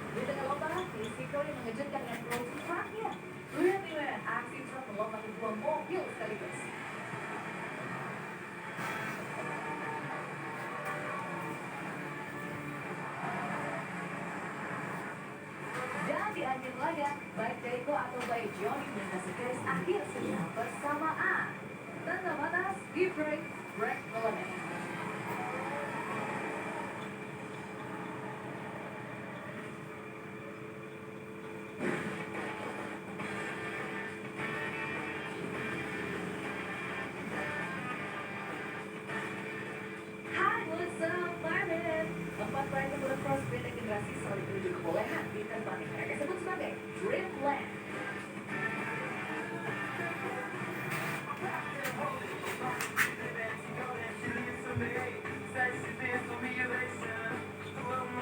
Di tengah lomba, Mexico yang mengejutkan dengan closing track-nya. Lihat nih men, aksi truk melompati dua mobil sekaligus. Dan di akhir laga, baik Deiko atau baik Johnny melintasi garis akhir secara bersamaan. Tanda batas di break element. Hai, what's up, Marvin? Empat rider motocross beda generasi saling menuju kebolehan di tempat yang mereka sebut sebagai Dreamland.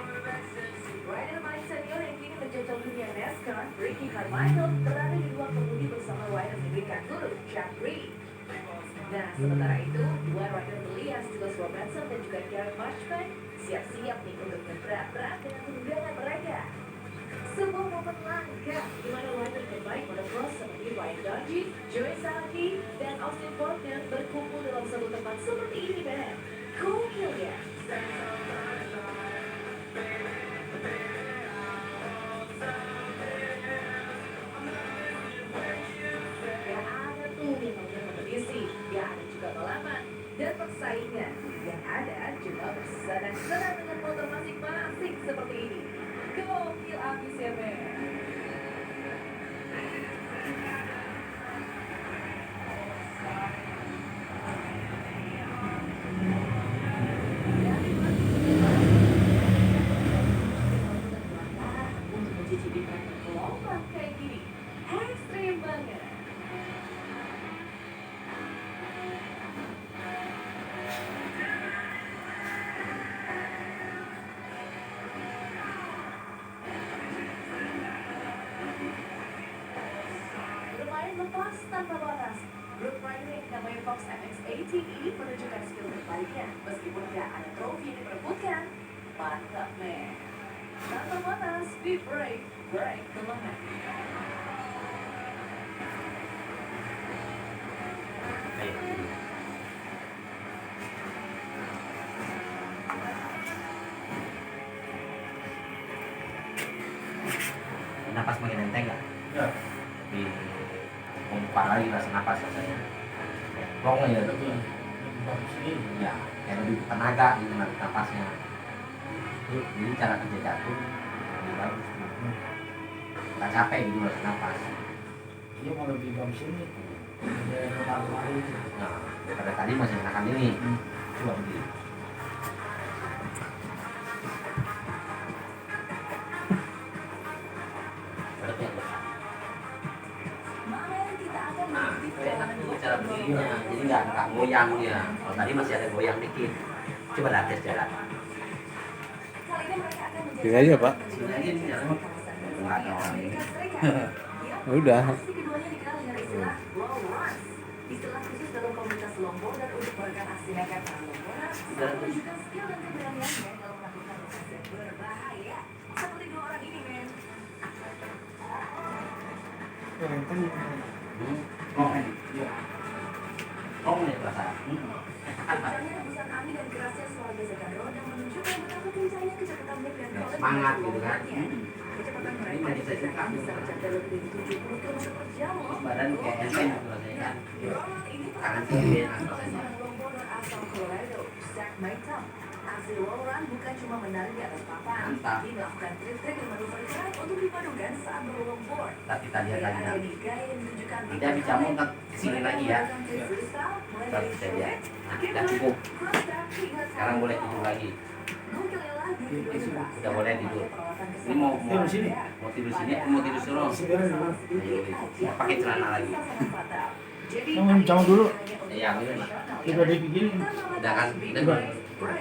Rider paling senior yang kini menjajal dunia NASCAR, Ricky Carmichael, berada di ruang kemudi bersama rider Amerika guru Jack Reed. Nah, sementara itu, dua rider Elias, Jules Robinson dan juga Garrett Marshman siap-siap nih untuk berberat-berat dengan tunggangan mereka. Sebuah momen langka di mana rider terbaik motocross seperti Ryan Dungey, Joey Salaki, dan Austin Forkner berkumpul dalam satu tempat seperti ini, Ben. Gokil ya? Ya ada tuh yang namanya kompetisi, ya ada juga balapan dan persaingan. Yang ada juga bersenang-senang dengan motor masing-masing seperti ini. Gokil abis ya, Ben. Untuk mencicipi traktor gelombang kayak gini, ekstrim banget. Bermain lepas tanpa batas. Grup rider yang namanya Fox MX-18 ini menunjukkan skill terbaiknya meskipun gak ada trofi yang diperebutkan. Mantap, men. Tanpa batas di break kemenangan. Napas makin enteng nggak? Ya, Di pompa lagi rasa napas rasanya. Plong ya, lebih bagus ini. ya, kayak lebih tenaga gitu napasnya. Jadi cara kerja jantung lebih bagus tuh. Nggak capek gitu rasa napas. Dia mau lebih bagus ini. Dia kemarin itu. Nah, pada tadi masih enakan ini. Coba begini. Beratnya besar. Mari kita akan Nah, mengikuti enak perjalanan tuh cara berdirinya. Jadi nggak goyang dia. Kalau tadi masih ada goyang dikit. Coba dah tes jalan. Kali ini mereka akan Gini aja, Pak. Sini aja nih jalan. Nggak ada orang ini. Udah. Aksi keduanya dikenal dengan istilah low runs. Istilah khusus dalam komunitas longboard dan untuk merekam aksi nekat para longboarder saat menunjukkan skill dan keberaniannya dalam melakukan lokasi yang berbahaya. Seperti dua orang ini, men. Enteng. Plong ya? Iya. Plong ya perasaan. Kencangnya hembusan angin dan kerasnya suara gesekan roda menunjukkan betapa kencangnya kecepatan Mick dan Colin Semangat untuk gitu kan. lombatnya. Kecepatan mereka Ini bisa diperkirakan bisa mencapai lebih dari 70 km per jam loh. Badan kayak enteng gitu rasanya kan. Ronald ini Tangan terkenal kiri, sebagai rasanya. seorang longboarder asal Colorado, Zach Maytom. Aksi wall run bukan cuma menari di atas papan, Mantap. tapi melakukan trik-trik dan manuver keren untuk dipadukan saat berlongboard. Ntar kita lihat lagi Ada nanti. di gaya yang ditunjukkan di Tidak bisa Colin. muntah kesini lagi ya. Mereka menggunakan trik freestyle, mulai Ntar dari kita lihat. straight, Nah, kick udah flip, cukup. cross step, hingga Sekarang boleh taekwondo. tidur lagi. Gokilnya lagi videonya berhasil Udah boleh tidur. memakai peralatan Ini mau keselamatan di sini? standar. Mau tidur sini atau mau tidur sana? Sekarang dulu. Sedikit Pakai celana lagi. Jadi Jangan dulu. Iya, bener. Udah dibikinin. Udah kan? Udah.